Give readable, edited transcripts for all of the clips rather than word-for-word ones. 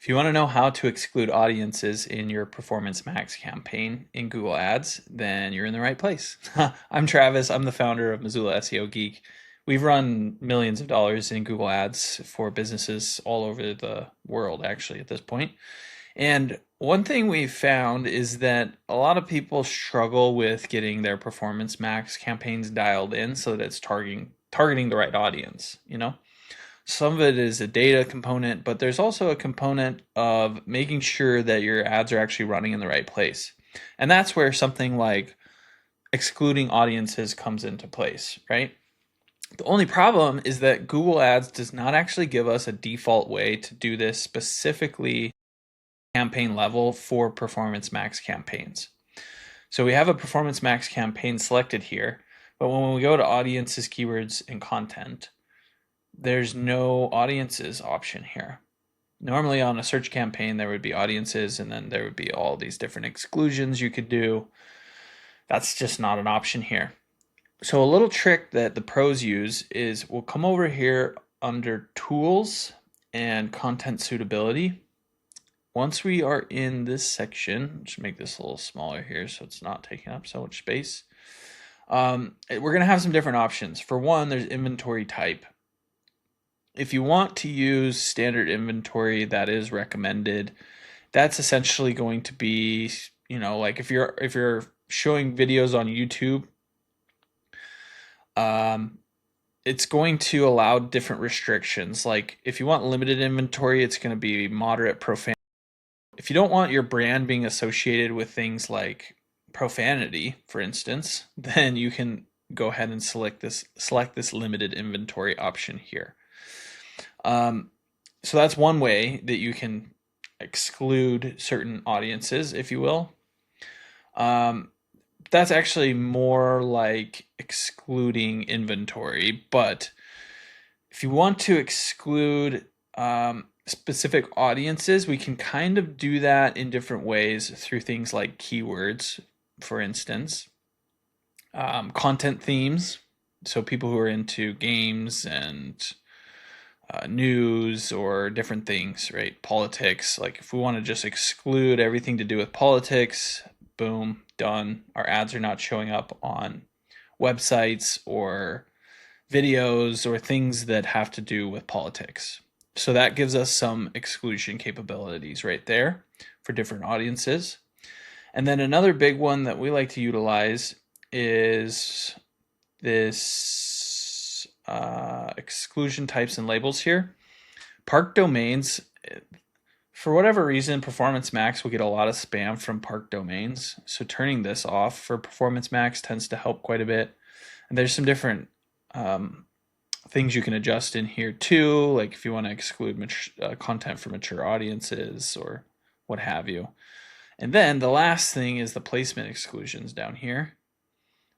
If you want to know how to exclude audiences in your Performance Max campaign in Google Ads, then you're in the right place. I'm Travis. I'm the founder of Missoula SEO Geek. We've run millions of dollars in Google Ads for businesses all over the world, actually, at this point. And one thing we've found is that a lot of people struggle with getting their Performance Max campaigns dialed in so that it's targeting the right audience, Some of it is a data component, but there's also a component of making sure that your ads are actually running in the right place. And that's where something like excluding audiences comes into place, right? The only problem is that Google Ads does not actually give us a default way to do this specifically campaign level for Performance Max campaigns. So we have a Performance Max campaign selected here, but when we go to audiences, keywords, and content, there's no audiences option here. Normally on a search campaign, there would be audiences and then there would be all these different exclusions you could do. That's just not an option here. So a little trick that the pros use is we'll come over here under tools and content suitability. Once we are in this section, just make this a little smaller here so it's not taking up so much space. We're going to have some different options. For one, there's inventory type. If you want to use standard inventory that is recommended, that's essentially going to be, like if you're showing videos on YouTube, it's going to allow different restrictions. Like if you want limited inventory, it's going to be moderate profanity. If you don't want your brand being associated with things like profanity, for instance, then you can go ahead and select this limited inventory option here. So that's one way that you can exclude certain audiences, if you will. That's actually more like excluding inventory, but if you want to exclude specific audiences, we can kind of do that in different ways through things like keywords, for instance, content themes. So people who are into games and news or different things, right? Politics. Like if we want to just exclude everything to do with politics, boom, done. Our ads are not showing up on websites or videos or things that have to do with politics. So that gives us some exclusion capabilities right there for different audiences. And then another big one that we like to utilize is this exclusion types and labels here. Park domains, for whatever reason, Performance Max will get a lot of spam from park domains. So turning this off for Performance Max tends to help quite a bit. And there's some different things you can adjust in here too, like if you want to exclude content for mature audiences or what have you. And then the last thing is the placement exclusions down here.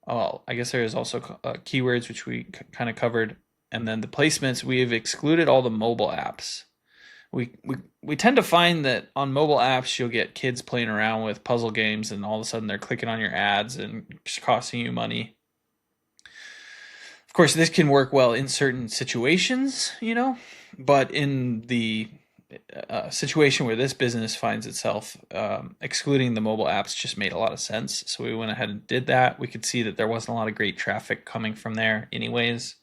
Oh, I guess there is also keywords, which we kind of covered. And then the placements, we've excluded all the mobile apps. We tend to find that on mobile apps, you'll get kids playing around with puzzle games and all of a sudden they're clicking on your ads and just costing you money. Of course, this can work well in certain situations, but in the situation where this business finds itself, excluding the mobile apps just made a lot of sense. So we went ahead and did that. We could see that there wasn't a lot of great traffic coming from there anyways.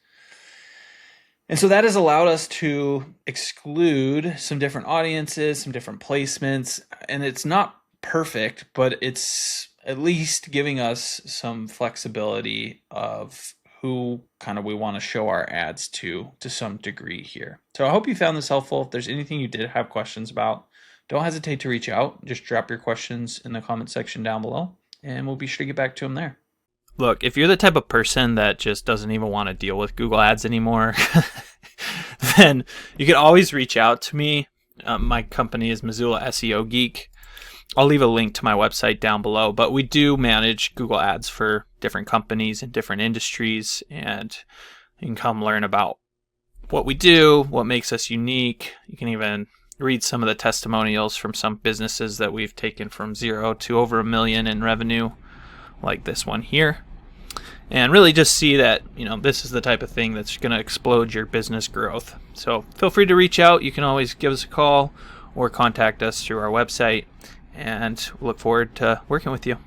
And so that has allowed us to exclude some different audiences, some different placements, and it's not perfect, but it's at least giving us some flexibility of who kind of we want to show our ads to some degree here. So I hope you found this helpful. If there's anything you did have questions about, don't hesitate to reach out. Just drop your questions in the comment section down below, and we'll be sure to get back to them there. Look, if you're the type of person that just doesn't even want to deal with Google Ads anymore, then you can always reach out to me. My company is Missoula SEO Geek. I'll leave a link to my website down below, but we do manage Google Ads for different companies in different industries, and you can come learn about what we do, what makes us unique. You can even read some of the testimonials from some businesses that we've taken from 0 to over $1 million in revenue, like this one here. And really just see that, this is the type of thing that's going to explode your business growth. So feel free to reach out. You can always give us a call or contact us through our website, and look forward to working with you.